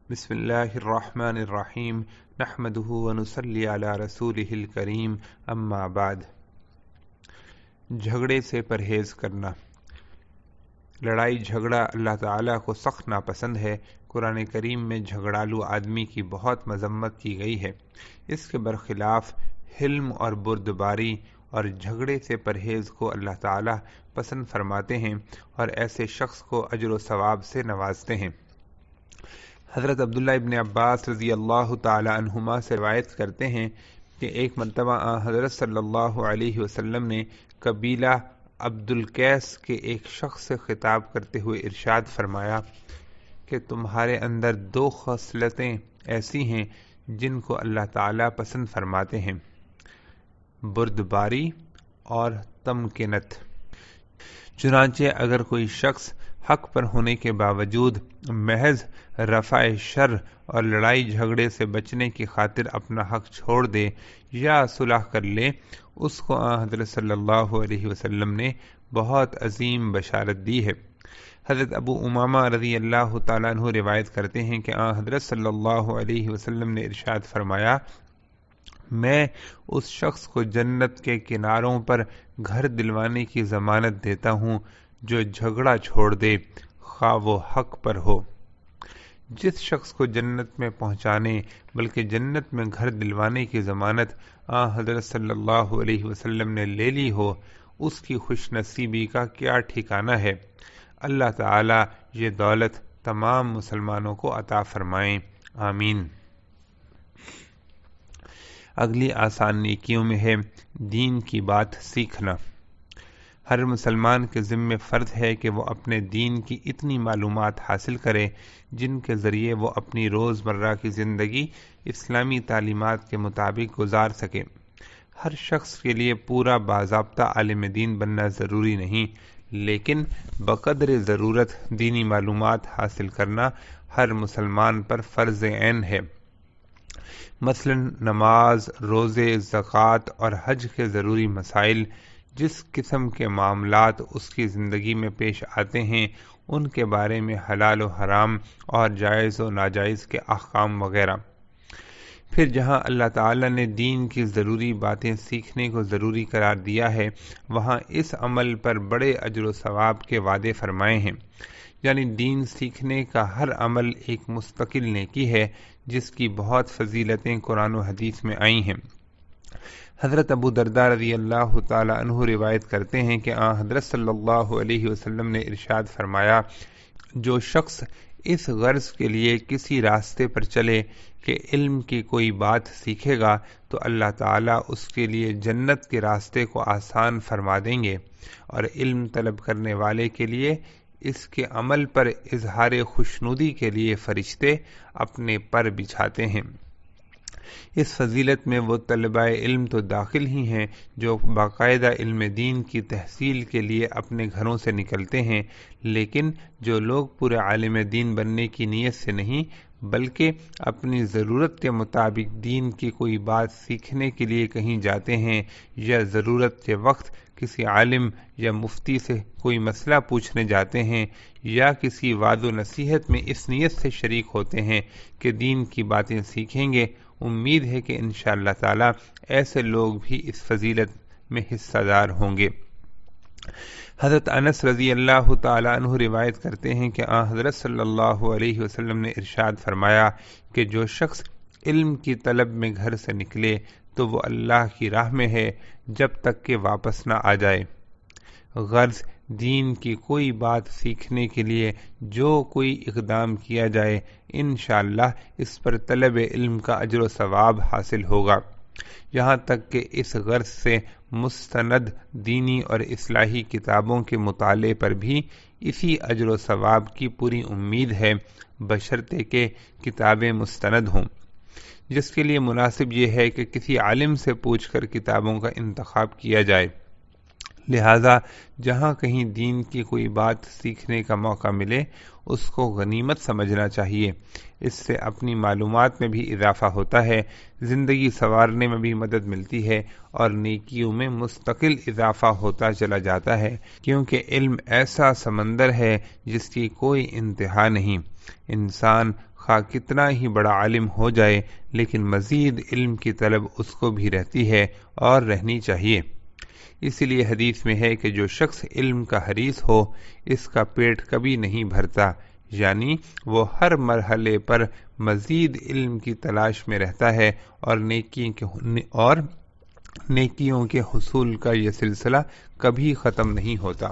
بسم اللہ الرحمن الرحیم نحمدہ ونصلی علی رسولہ الکریم اما بعد۔ جھگڑے سے پرہیز کرنا۔ لڑائی جھگڑا اللہ تعالیٰ کو سخت ناپسند ہے۔ قرآن کریم میں جھگڑالو آدمی کی بہت مذمت کی گئی ہے۔ اس کے برخلاف حلم اور بردباری اور جھگڑے سے پرہیز کو اللہ تعالیٰ پسند فرماتے ہیں اور ایسے شخص کو اجر و ثواب سے نوازتے ہیں۔ حضرت عبداللہ ابن عباس رضی اللہ تعالی عنہما سے روایت کرتے ہیں کہ ایک مرتبہ حضرت صلی اللہ علیہ وسلم نے قبیلہ عبد القیس کے ایک شخص سے خطاب کرتے ہوئے ارشاد فرمایا کہ تمہارے اندر دو خصلتیں ایسی ہیں جن کو اللہ تعالیٰ پسند فرماتے ہیں، بردباری اور تمکنت۔ چنانچہ اگر کوئی شخص حق پر ہونے کے باوجود محض رفع شر اور لڑائی جھگڑے سے بچنے کی خاطر اپنا حق چھوڑ دے یا صلح کر لے، اس کو حضرت صلی اللہ علیہ وسلم نے بہت عظیم بشارت دی ہے۔ حضرت ابو امامہ رضی اللہ تعالیٰ عنہ روایت کرتے ہیں کہ حضرت صلی اللہ علیہ وسلم نے ارشاد فرمایا، میں اس شخص کو جنت کے کناروں پر گھر دلوانے کی ضمانت دیتا ہوں جو جھگڑا چھوڑ دے، خواہ وہ حق پر ہو۔ جس شخص کو جنت میں پہنچانے بلکہ جنت میں گھر دلوانے کی ضمانت حضرت صلی اللہ علیہ وسلم نے لے لی ہو، اس کی خوش نصیبی کا کیا ٹھکانہ ہے۔ اللہ تعالیٰ یہ دولت تمام مسلمانوں کو عطا فرمائیں، آمین۔ اگلی آسان نیکیوں میں ہے دین کی بات سیکھنا۔ ہر مسلمان کے ذمہ فرض ہے کہ وہ اپنے دین کی اتنی معلومات حاصل کرے جن کے ذریعے وہ اپنی روزمرہ کی زندگی اسلامی تعلیمات کے مطابق گزار سکے۔ ہر شخص کے لیے پورا باضابطہ عالم دین بننا ضروری نہیں، لیکن بقدر ضرورت دینی معلومات حاصل کرنا ہر مسلمان پر فرض عین ہے۔ مثلا نماز، روزے، زکوٰۃ اور حج کے ضروری مسائل، جس قسم کے معاملات اس کی زندگی میں پیش آتے ہیں ان کے بارے میں حلال و حرام اور جائز و ناجائز کے احکام وغیرہ۔ پھر جہاں اللہ تعالیٰ نے دین کی ضروری باتیں سیکھنے کو ضروری قرار دیا ہے، وہاں اس عمل پر بڑے اجر و ثواب کے وعدے فرمائے ہیں، یعنی دین سیکھنے کا ہر عمل ایک مستقل نیکی ہے جس کی بہت فضیلتیں قرآن و حدیث میں آئی ہیں۔ حضرت ابو درداء رضی اللہ تعالی عنہ روایت کرتے ہیں کہ حضرت صلی اللہ علیہ وسلم نے ارشاد فرمایا، جو شخص اس غرض کے لیے کسی راستے پر چلے کہ علم کی کوئی بات سیکھے گا تو اللہ تعالیٰ اس کے لیے جنت کے راستے کو آسان فرما دیں گے، اور علم طلب کرنے والے کے لیے اس کے عمل پر اظہار خوشنودی کے لیے فرشتے اپنے پر بچھاتے ہیں۔ اس فضیلت میں وہ طلباء علم تو داخل ہی ہیں جو باقاعدہ علم دین کی تحصیل کے لیے اپنے گھروں سے نکلتے ہیں، لیکن جو لوگ پورے عالم دین بننے کی نیت سے نہیں بلکہ اپنی ضرورت کے مطابق دین کی کوئی بات سیکھنے کے لیے کہیں جاتے ہیں یا ضرورت کے وقت کسی عالم یا مفتی سے کوئی مسئلہ پوچھنے جاتے ہیں یا کسی وعظ و نصیحت میں اس نیت سے شریک ہوتے ہیں کہ دین کی باتیں سیکھیں گے، امید ہے کہ انشاءاللہ تعالی ایسے لوگ بھی اس فضیلت میں حصہ دار ہوں گے۔ حضرت انس رضی اللہ تعالی عنہ روایت کرتے ہیں کہ حضرت صلی اللہ علیہ وسلم نے ارشاد فرمایا کہ جو شخص علم کی طلب میں گھر سے نکلے تو وہ اللہ کی راہ میں ہے جب تک کہ واپس نہ آ جائے۔ غرض دین کی کوئی بات سیکھنے کے لیے جو کوئی اقدام کیا جائے انشاءاللہ اس پر طلب علم کا اجر و ثواب حاصل ہوگا، یہاں تک کہ اس غرض سے مستند دینی اور اصلاحی کتابوں کے مطالعے پر بھی اسی اجر و ثواب کی پوری امید ہے، بشرطے کہ کتابیں مستند ہوں، جس کے لیے مناسب یہ ہے کہ کسی عالم سے پوچھ کر کتابوں کا انتخاب کیا جائے۔ لہذا جہاں کہیں دین کی کوئی بات سیکھنے کا موقع ملے اس کو غنیمت سمجھنا چاہیے، اس سے اپنی معلومات میں بھی اضافہ ہوتا ہے، زندگی سنوارنے میں بھی مدد ملتی ہے اور نیکیوں میں مستقل اضافہ ہوتا چلا جاتا ہے، کیونکہ علم ایسا سمندر ہے جس کی کوئی انتہا نہیں۔ انسان خواہ کتنا ہی بڑا عالم ہو جائے، لیکن مزید علم کی طلب اس کو بھی رہتی ہے اور رہنی چاہیے۔ اسی لیے حدیث میں ہے کہ جو شخص علم کا حریص ہو اس کا پیٹ کبھی نہیں بھرتا، یعنی وہ ہر مرحلے پر مزید علم کی تلاش میں رہتا ہے اور نیکیوں کے حصول کا یہ سلسلہ کبھی ختم نہیں ہوتا۔